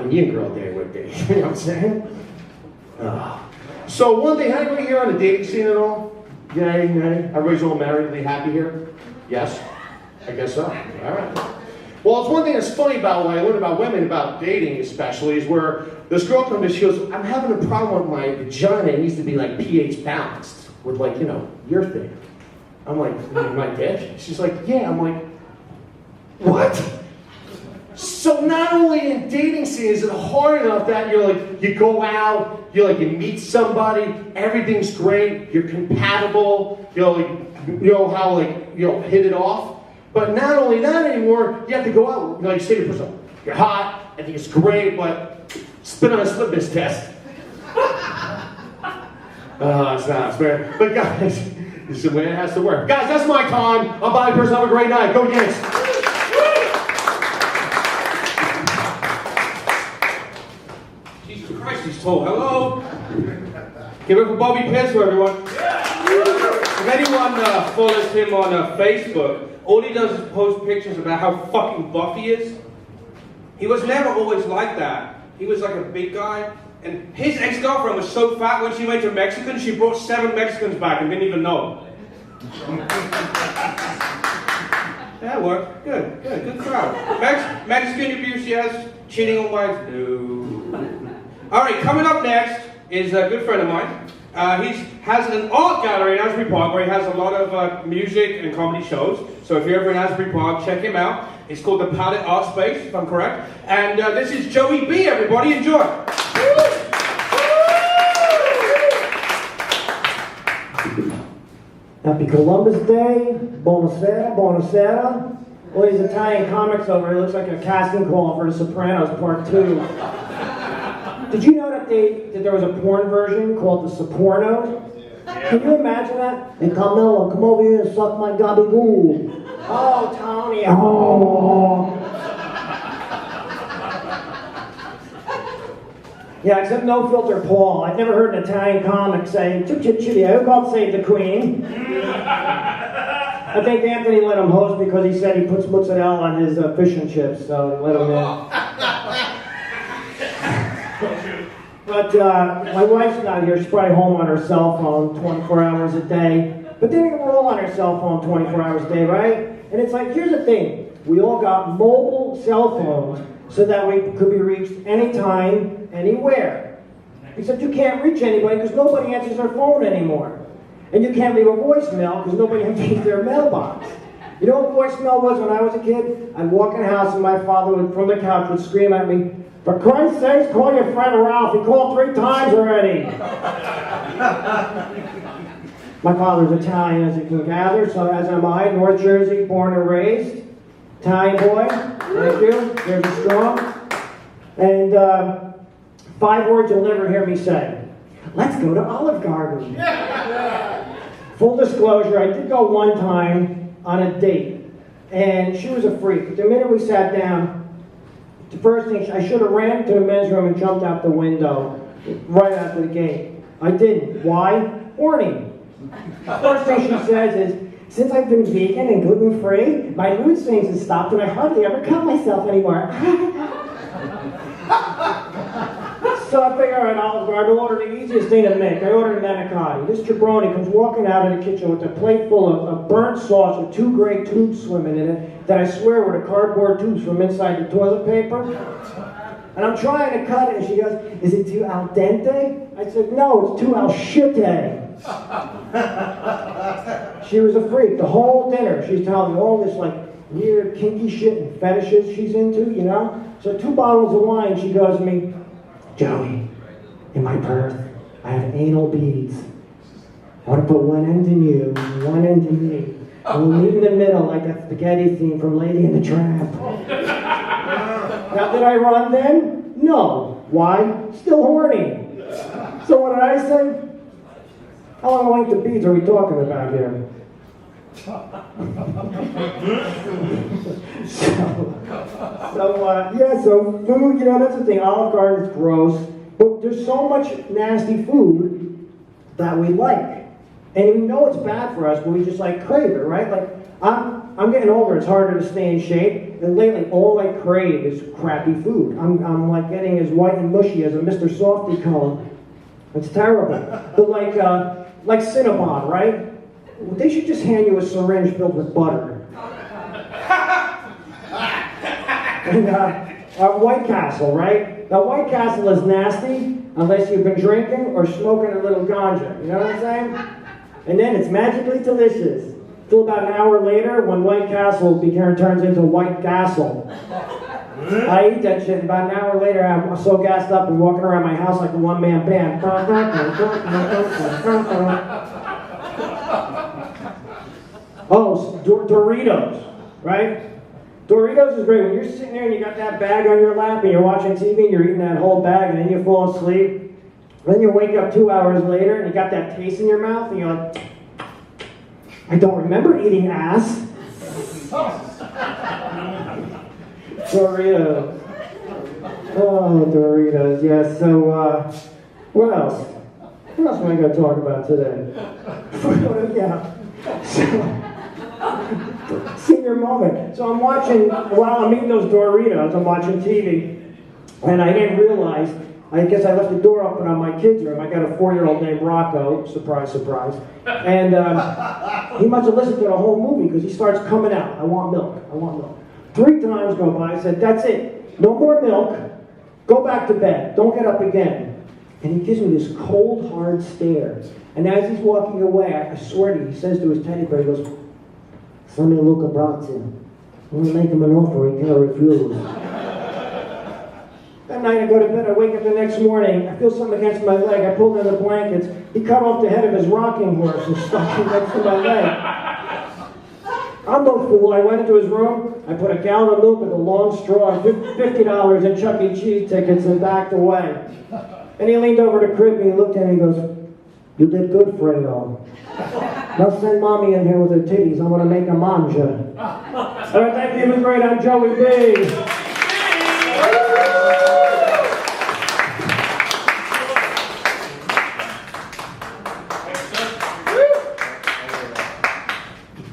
Indian girl day would be. You know what I'm saying? So one thing, anybody here on the dating scene at all? Yay, nay? Everybody's all marriedly happy here? Yes? I guess so. All right. Well, it's one thing that's funny about what I learned about women, about dating especially, is where this girl comes and she goes, I'm having a problem with my vagina. It needs to be like pH balanced with like, you know, your thing. I'm like, my dick? She's like, yeah. I'm like, what? So not only in dating scene is it hard enough that you're like, you go out, you meet somebody, everything's great, you're compatible, hit it off. But not only that anymore, you have to go out, you say to yourself, you're hot, I think it's great, but spit on a slipness test. It's not fair. But guys, this is the way it has to work. Guys, that's my time. I'm Bobby Person. Have a great night. Go Yanks. Jesus Christ, he's tall. Hello. Give it for Bobby Pearson, everyone. If anyone follows him on Facebook, all he does is post pictures about how fucking buff he is. He was never always like that. He was like a big guy. And his ex-girlfriend was so fat when she went to Mexico, she brought 7 Mexicans back and didn't even know. That worked. Good crowd. Mexican abuse, yes. Cheating on wives, no. Alright, coming up next is a good friend of mine. He has an art gallery in Asbury Park where he has a lot of music and comedy shows. So if you're ever in Asbury Park, check him out. It's called the Palette Art Space, if I'm correct. And this is Joey B, everybody. Enjoy. Happy Columbus Day. Buonasera, buonasera. Well, these Italian comics over here looks like a casting call for The Sopranos Part 2. Did you know that there was a porn version called The Sopranos? Can you imagine that? Hey, Carmelo, come over here and suck my gabagool. Oh, Tony, oh. Yeah, except no filter Paul. I've never heard an Italian comic say, chip chip chilio, God save the queen. I think Anthony let him host because he said he puts mozzarella on his fish and chips, so let him in. But my wife's not here. She's probably home on her cell phone 24 hours a day. But then we're all on our cell phone 24 hours a day, right? And it's like, here's the thing. We all got mobile cell phones so that we could be reached anytime, anywhere. Except you can't reach anybody because nobody answers their phone anymore. And you can't leave a voicemail because nobody empties their mailbox. You know what voicemail was when I was a kid? I'd walk in the house and my father would, from the couch, would scream at me, for Christ's sakes, call your friend Ralph. He called 3 times already. My father's Italian, as you can gather, so as am I, North Jersey, born and raised. Italian boy, thank you, Jersey strong. And 5 words you'll never hear me say. Let's go to Olive Garden. Full disclosure, I did go one time on a date, and she was a freak. The minute we sat down, the first thing, I should have ran to the men's room and jumped out the window right after the gate. I didn't. Why? Horny. First thing she says is, since I've been vegan and gluten-free, my mood swings have stopped and I hardly ever cut myself anymore. So I figure, all right, Olive Garden, I'll order the easiest thing to make. I ordered an manicotti. This jabroni comes walking out of the kitchen with a plate full of burnt sauce with 2 gray tubes swimming in it that I swear were the cardboard tubes from inside the toilet paper. And I'm trying to cut it, and she goes, is it too al dente? I said, no, it's too al shite. She was a freak. The whole dinner, she's telling me all this like weird kinky shit and fetishes she's into, you know? So 2 bottles of wine, she goes to me, Joey, in my purse, I have anal beads. I want to put one end in you, one end in me. And we'll meet in the middle like that spaghetti scene from Lady and the Tramp. Now, did I run then? No. Why? Still horny. So what did I say? How long length of beads are we talking about here? So food, you know, that's the thing. Olive Garden is gross, but there's so much nasty food that we like. And we know it's bad for us, but we just like crave it, right? Like, I'm getting older, it's harder to stay in shape. And lately, all I crave is crappy food. I'm like getting as white and mushy as a Mr. Softy cone. It's terrible. But like Cinnabon, right? They should just hand you a syringe filled with butter. And White Castle, right? Now, White Castle is nasty unless you've been drinking or smoking a little ganja. You know what I'm saying? And then it's magically delicious. Till about an hour later, when White Castle turns into White Castle. I eat that shit, and about an hour later, I'm so gassed up and walking around my house like a one-man band. Oh, Doritos, right? Doritos is great. When you're sitting there and you got that bag on your lap and you're watching TV and you're eating that whole bag and then you fall asleep. Then you wake up 2 hours later and you got that taste in your mouth and you're like, I don't remember eating ass. Doritos. Oh, Doritos, yes. So, what else? What else am I going to talk about today? Yeah. Senior moment. So I'm watching, while I'm eating those Doritos, I'm watching TV, and I didn't realize, I guess I left the door open on my kids' room. I got a 4-year-old named Rocco, surprise, surprise, and he must have listened to the whole movie because he starts coming out, I want milk, I want milk. 3 times go by, I said, that's it, no more milk, go back to bed, don't get up again. And he gives me this cold, hard stare. And as he's walking away, I swear to you, he says to his teddy bear, he goes, "Send me Luca Brasi. I'm going to make him an offer he can't refuse." That night I go to bed, I wake up the next morning, I feel something against my leg, I pull down the blankets, he cut off the head of his rocking horse and stuck it next to my leg. I'm no fool, I went into his room, I put a gallon of milk with a long straw and $50 in Chuck E. Cheese tickets and backed away. And he leaned over to crib me and looked at me and goes, "You did good, Fredo. Now send mommy in here with her titties. I'm going to make a manja." All right, thank you, Ms. Great. I'm Joey B.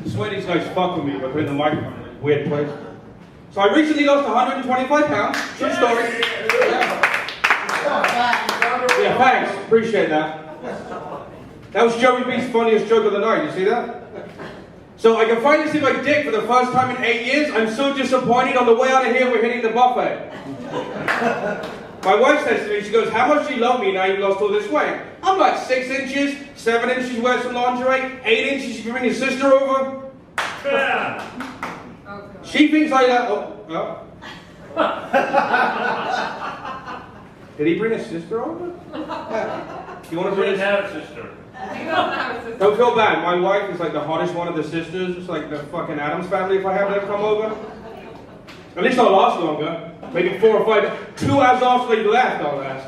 I swear these guys fuck with me by putting the microphone in a weird place. So I recently lost 125 pounds. True story. Yeah, thanks. Appreciate that. That was Joey B's funniest joke of the night. You see that? So I can finally see my dick for the first time in 8 years. I'm so disappointed. On the way out of here, we're hitting the buffet. My wife says to me, she goes, "How much do you love me now you've lost all this weight?" I'm like 6 inches, 7 inches, wear some lingerie, 8 inches, you bring your sister over. Yeah. She thinks I, oh. Did he bring his sister over? Yeah. You want to bring his sister? Don't feel bad. My wife is like the hottest one of the sisters. It's like the fucking Addams family if I have them come over. At least I'll last longer. Maybe 4 or 5. 2 hours after they left, I'll last.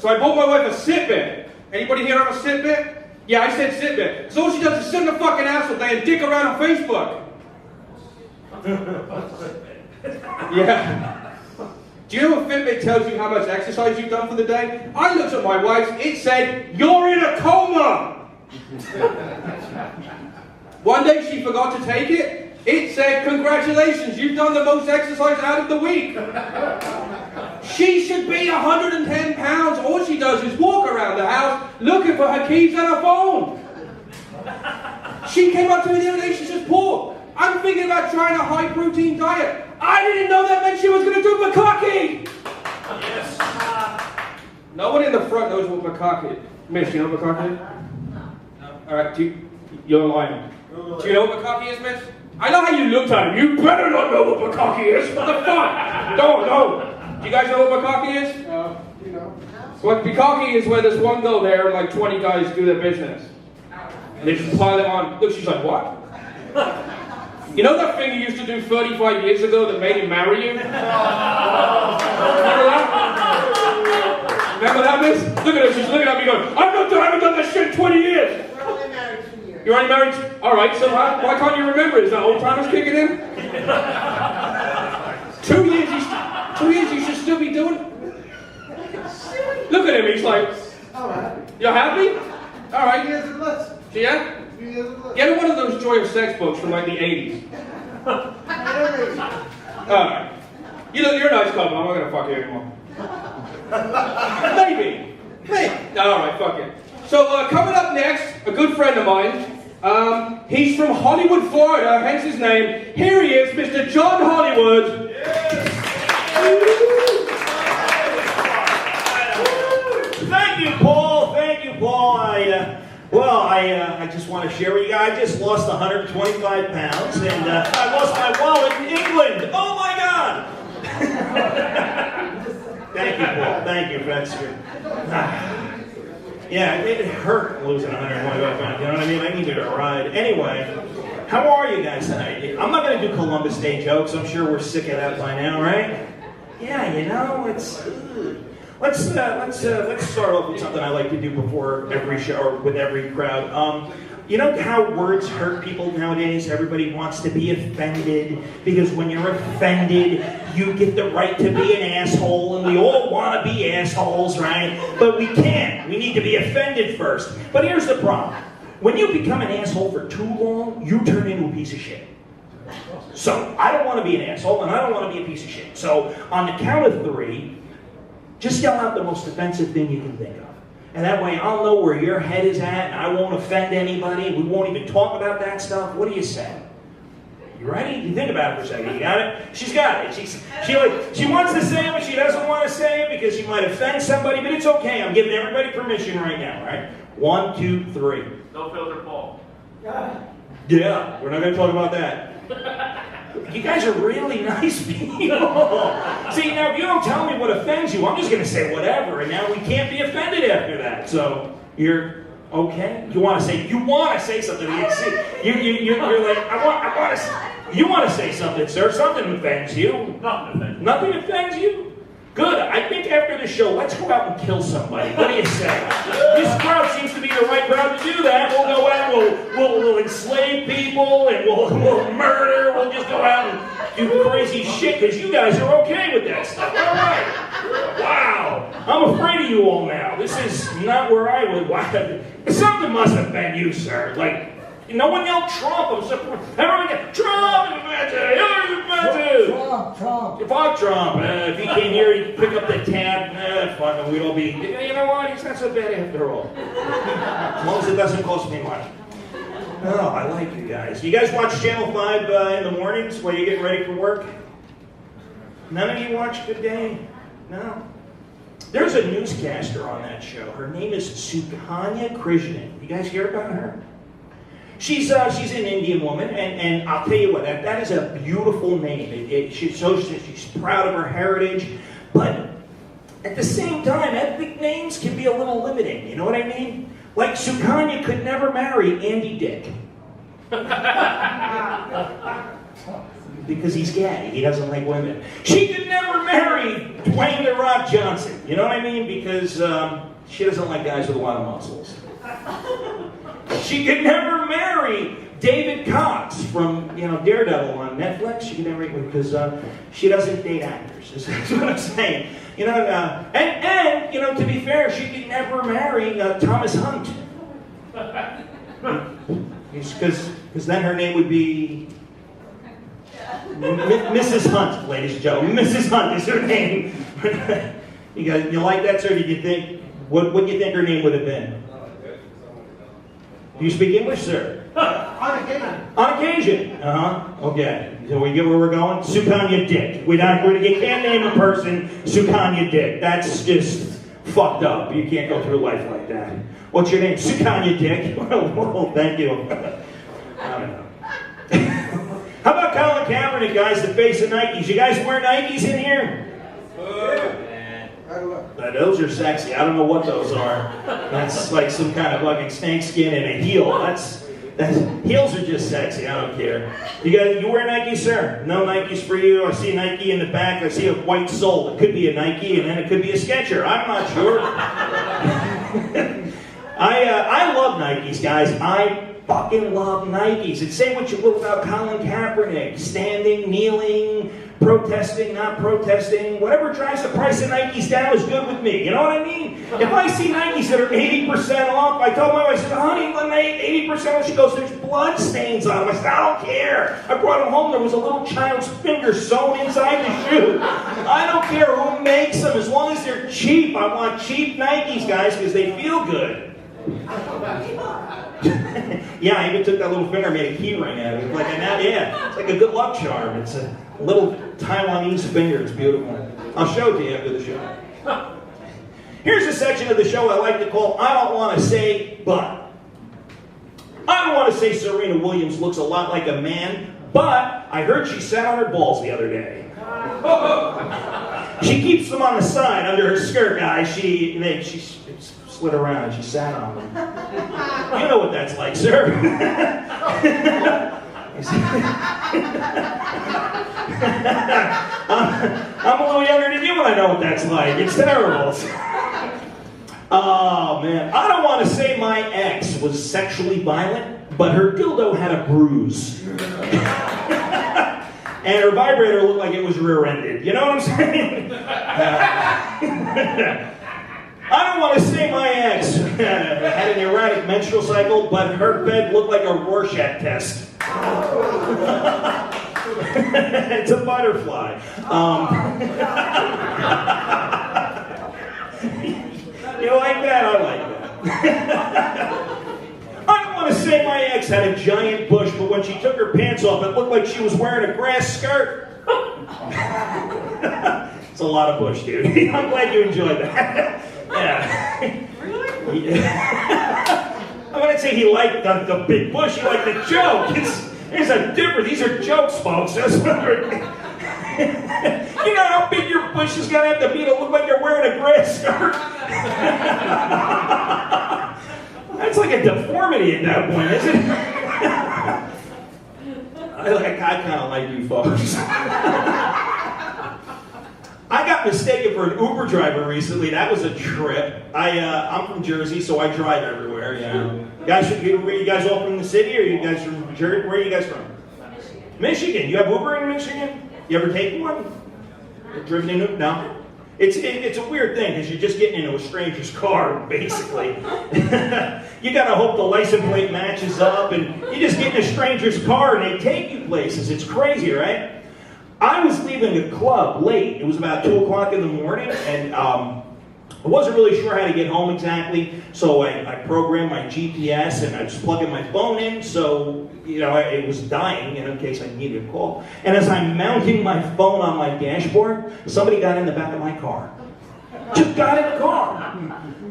So I bought my wife a Fitbit. Anybody here have a Fitbit? Yeah, I said Fitbit. So all she does is sit in the fucking ass all day and dick around on Facebook. Yeah. Do you know what Fitbit tells you how much exercise you've done for the day? I looked at my wife's, it said, "You're in a coma!" One day she forgot to take it. It said, "Congratulations, you've done the most exercise out of the week." She should be 110 pounds. All she does is walk around the house looking for her keys and her phone. She came up to me the other day, she says, "Paul, I'm thinking about trying a high-protein diet." I didn't know that meant she was going to do bukkake! Yes. No one in the front knows what bukkake is. Miss, you know what bukkake is? No. Alright, you're lying. Do you know what bukkake is, miss? I know how you looked at him. You better not know what bukkake is. What the fuck? No. Do you guys know what bukkake is? You know. What bukkake is where there's one girl there and like 20 guys do their business. And they just pile it on. Look, she's like, "What?" You know that thing you used to do 35 years ago that made him marry you? Remember that? Remember that, miss? Look at her, she's looking at me going, I haven't done that shit in 20 years. We're only married 2 years. You're only married? Alright, so why can't you remember? Is that old timers kicking in? 2 years, 2 years you should still be doing it? Look at him, he's like, you're happy? Alright. Yeah? Get one of those Joy of Sex books from like the 80s. Alright. You're a nice couple. I'm not gonna fuck you anymore. Maybe. Alright, fuck it. So, coming up next, a good friend of mine. He's from Hollywood, Florida, hence his name. Here he is, Mr. John Hollywood. Thank you, Paul. Thank you, Paul. I just want to share with you guys. I just lost 125 pounds, and I lost my wallet in England. Oh my God! Thank you, Paul. Thank you. That's good. Yeah, it hurt losing 125 pounds. You know what I mean? I needed a ride. Anyway, how are you guys tonight? I'm not going to do Columbus Day jokes. I'm sure we're sick of that by now, right? Yeah, you know, it's. Let's start off with something I like to do before every show or with every crowd. You know how words hurt people nowadays? Everybody wants to be offended because when you're offended, you get the right to be an asshole, and we all want to be assholes, right? But we can't. We need to be offended first. But here's the problem. When you become an asshole for too long, you turn into a piece of shit. So I don't want to be an asshole, and I don't want to be a piece of shit. So on the count of 3, just yell out the most offensive thing you can think of. And that way I'll know where your head is at, and I won't offend anybody. We won't even talk about that stuff. What do you say? You ready? You think about it for a second. You got it? She's got it. She wants to say it, but she doesn't want to say it because she might offend somebody, but it's okay. I'm giving everybody permission right now, right? 1, 2, 3. No filter, Paul. Yeah, we're not going to talk about that. You guys are really nice people. See, now if you don't tell me what offends you, I'm just going to say whatever, and now we can't be offended after that. So you're okay. You want to say something? You're like you want to say something, sir? Something offends you? Nothing offends you? Good. I think after the show, let's go out and kill somebody. What do you say? This crowd seems to be the right crowd to do that. We'll go out, we'll enslave people, and we'll murder. We'll just go out and do crazy shit because you guys are okay with that stuff. All right. Wow. I'm afraid of you all now. This is not where I would. Something must offend you, sir. Like. No one yelled Trump. Everyone get Trump. Trump. Fuck Trump. If he came here, he'd pick up the tab. Fuck him. We'd all be. You know what? He's not so bad after all. As long as it doesn't cost me money. Oh, I like you guys. You guys watch Channel 5 in the mornings while you're getting ready for work? None of you watch Good Day? No. There's a newscaster on that show. Her name is Sukanya Krishnan. You guys hear about her? She's an Indian woman, and I'll tell you what, that is a beautiful name. She's proud of her heritage, but at the same time, ethnic names can be a little limiting, you know what I mean? Like Sukanya could never marry Andy Dick. Because he's gay, he doesn't like women. She could never marry Dwayne "The Rock" Johnson, you know what I mean? Because she doesn't like guys with a lot of muscles. She could never marry David Cox from Daredevil on Netflix. She could never because she doesn't date actors. That's what I'm saying. And to be fair, she could never marry Thomas Hunt. Because then her name would be Mrs. Hunt, ladies and gentlemen. Mrs. Hunt is her name. You like that, sir? Did you think? What do you think her name would have been? Do you speak English, sir? On occasion. On occasion. Okay. So we get where we're going? Sukanya Dick. You can't name a person Sukanya Dick. That's just fucked up. You can't go through life like that. What's your name? Sukanya Dick. Well, thank you. I don't know. How about Colin Kaepernick, guys, the face of Nikes? You guys wear Nikes in here? Those are sexy. I don't know what those are. That's like some kind of fucking snake skin and a heel. That's heels are just sexy. I don't care. You wear Nikes, sir? No Nikes for you. I see a Nike in the back. I see a white sole. It could be a Nike, and then it could be a Skechers. I'm not sure. I love Nikes, guys. I fucking love Nikes. And say what you will about Colin Kaepernick, standing, kneeling, Protesting, not protesting, whatever drives the price of Nikes down is good with me. You know what I mean? If I see Nikes that are 80% off, I told my wife, I said, honey, when they 80% off, she goes, there's blood stains on them. I said, I don't care. I brought them home, there was a little child's finger sewn inside the shoe. I don't care who makes them, as long as they're cheap. I want cheap Nikes, guys, because they feel good. Yeah, I even took that little finger and made a key ring out of it. It's like a good luck charm. It's a little Taiwanese finger. It's beautiful. I'll show it to you after the show. Here's a section of the show I like to call I Don't Want to Say But. I don't want to say Serena Williams looks a lot like a man, but I heard she sat on her balls the other day. She keeps them on the side under her skirt, guys. She slid around. She sat on them. You know what that's like, sir. I'm a little younger than you, and I know what that's like. It's terrible. Oh, man. I don't want to say my ex was sexually violent, but her dildo had a bruise. And her vibrator looked like it was rear-ended. You know what I'm saying? I don't want to say my ex had an erratic menstrual cycle, but her bed looked like a Rorschach test. It's a butterfly. You like that? I like that. I don't want to say my ex had a giant bush, but when she took her pants off, it looked like she was wearing a grass skirt. It's a lot of bush, dude. I'm glad you enjoyed that. Yeah. Really? Yeah. I wouldn't say he liked the big bush, he liked the joke. There's a difference. These are jokes, folks. That's what you know how big your bush is going to have to be to look like you're wearing a grass skirt? That's like a deformity at that point, isn't it? I kind of like you folks. I got mistaken for an Uber driver recently. That was a trip. I'm from Jersey, so I drive everywhere. You know, guys, are you guys all from the city, or you guys from Jersey? Where are you guys from? Michigan. You have Uber in Michigan? You ever take one? Driven in Uber? No. It's a weird thing because you're just getting into a stranger's car, basically. You gotta hope the license plate matches up, and you just get in a stranger's car and they take you places. It's crazy, right? I was leaving a club late. It was about 2 o'clock in the morning, and I wasn't really sure how to get home exactly, so I programmed my GPS, and I was plugging my phone in, so, you know, it was dying in case I needed a call. And as I'm mounting my phone on my dashboard, somebody got in the back of my car. Just got in the car.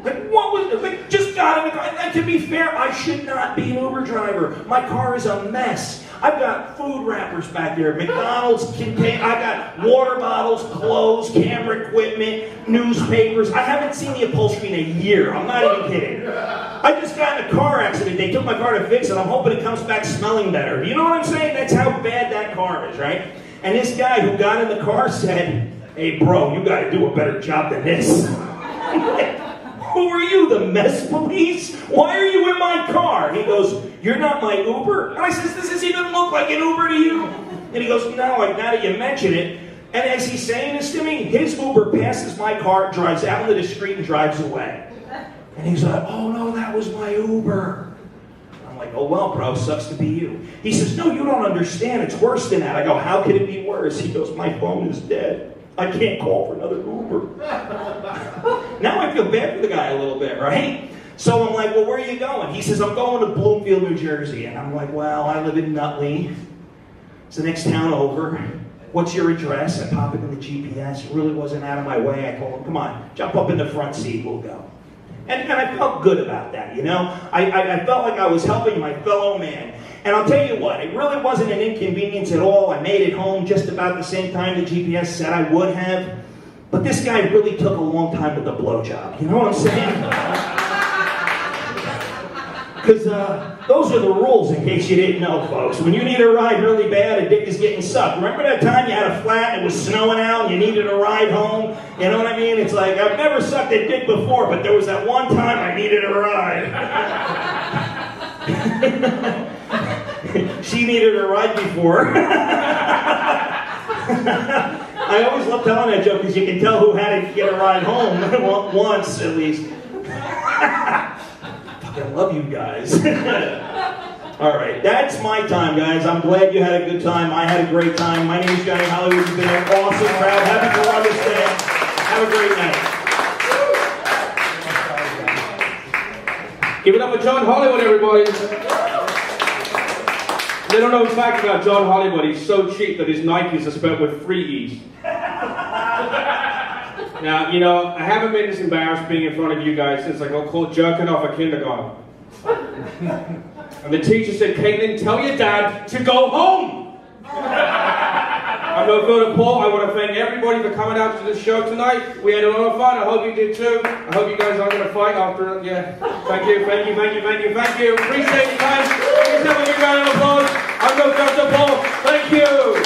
Like, what was it? Like, just got in the car. And to be fair, I should not be an Uber driver. My car is a mess. I've got food wrappers back there, McDonald's contain. I got water bottles, clothes, camera equipment, newspapers. I haven't seen the upholstery in a year. I'm not even kidding. I just got in a car accident. They took my car to fix it. I'm hoping it comes back smelling better. You know what I'm saying? That's how bad that car is, right? And this guy who got in the car said, "Hey, bro, you got to do a better job than this." Who are you, the mess police? Why are you in my car? He goes, "You're not my Uber?" And I says, "Does this even look like an Uber to you?" And he goes, "No, now that you mention it." And as he's saying this to me, his Uber passes my car, drives out into the street, and drives away. And he's like, "Oh no, that was my Uber." I'm like, "Oh well, bro, sucks to be you." He says, "No, you don't understand. It's worse than that." I go, "How could it be worse?" He goes, "My phone is dead. I can't call for another Uber." Now I feel bad for the guy a little bit, right? So I'm like, "Well, where are you going?" He says, "I'm going to Bloomfield, New Jersey." And I'm like, "Well, I live in Nutley. It's the next town over. What's your address?" I pop it in the GPS. It really wasn't out of my way. I told him, "Come on, jump up in the front seat. We'll go." And I felt good about that, you know? I felt like I was helping my fellow man. And I'll tell you what, it really wasn't an inconvenience at all. I made it home just about the same time the GPS said I would have. But this guy really took a long time with the blowjob. You know what I'm saying? Because those are the rules, in case you didn't know, folks. When you need a ride really bad, a dick is getting sucked. Remember that time you had a flat and it was snowing out and you needed a ride home? You know what I mean? It's like, I've never sucked a dick before, but there was that one time I needed a ride. She needed a ride before. I always love telling that joke because you can tell who had to get a ride home once at least. I love you guys. All right, that's my time, guys. I'm glad you had a good time. I had a great time. My name is Johnny Hollywood. It's been an awesome crowd. Happy Columbus Day. Have a great night. Give it up for John Hollywood, everybody. They don't know the fact about John Hollywood. He's so cheap that his Nikes are spelled with 3 E's. Now, you know, I haven't been this embarrassed being in front of you guys since I got caught jerking off at kindergarten. And the teacher said, Caitlin, tell your dad to go home. I'm no further Paul. I want to thank everybody for coming out to the show tonight. We had a lot of fun. I hope you did too. I hope you guys aren't going to fight after it. Yeah. Thank you, thank you, thank you, thank you, thank you. Appreciate you guys. Give yourself a big round of applause. I'm no Dr. Paul. Thank you.